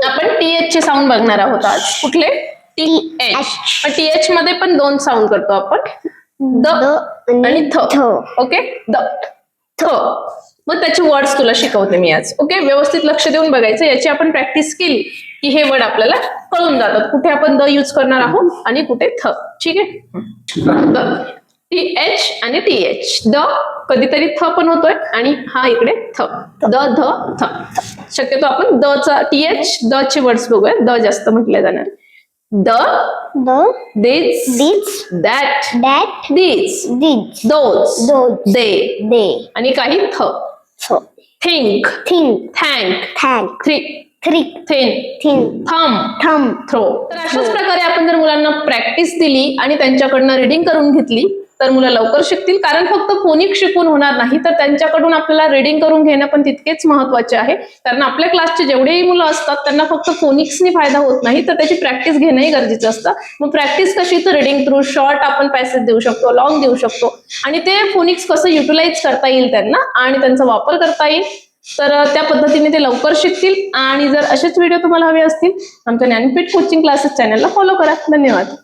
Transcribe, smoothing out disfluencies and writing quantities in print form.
आपण TH चे sound बघणार आहोत आज. कुठले? TH. पण TH मध्ये पण दोन साऊंड करतो आपण, द आणि थ. ओके, द थ. मग त्याचे वर्ड्स तुला शिकवते मी आज. ओके, व्यवस्थित लक्ष देऊन बघायचं. याची आपण प्रॅक्टिस केली की हे वर्ड आपल्याला कळून जातात, कुठे आपण द यूज करणार आहोत आणि कुठे थ. ठीक आहे. द, TH आणि TH. द कधीतरी थ पण होतोय आणि हा इकडे थ. द, ध, थ. शक्यतो आपण द चा TH द चे वर्ड्स बघूया. द जास्त म्हटले जाणार. The, this, that, these, those, they. आणि काही थ. think, thank, trick, thin, thumb, throw. तर अशाच प्रकारे आपण जर मुलांना प्रॅक्टिस दिली आणि त्यांच्याकडनं रीडिंग करून घेतली तर मुलं लवकर शिकतील. कारण फक्त फोनिक शिकून होणार नाही, तर त्यांच्याकडून आपल्याला रीडिंग करून घेणं पण तितकेच महत्वाचे आहे. कारण आपल्या क्लासचे जेवढेही मुलं असतात त्यांना फक्त फोनिक्सनी फायदा होत नाही, तर त्याची प्रॅक्टिस घेणंही गरजेचं असतं. मग प्रॅक्टिस कशी? तर रीडिंग थ्रू शॉर्ट आपण पॅसेज देऊ शकतो, लॉंग देऊ शकतो आणि ते फोनिक्स कसं युटिलाइज करता येईल त्यांना आणि त्यांचा वापर करता येईल, तर त्या पद्धतीने ते लवकर शिकतील. आणि जर असेच व्हिडिओ तुम्हाला हवे असतील आमच्या ज्ञानपीठ कोचिंग क्लासेस चॅनलला फॉलो करा. धन्यवाद.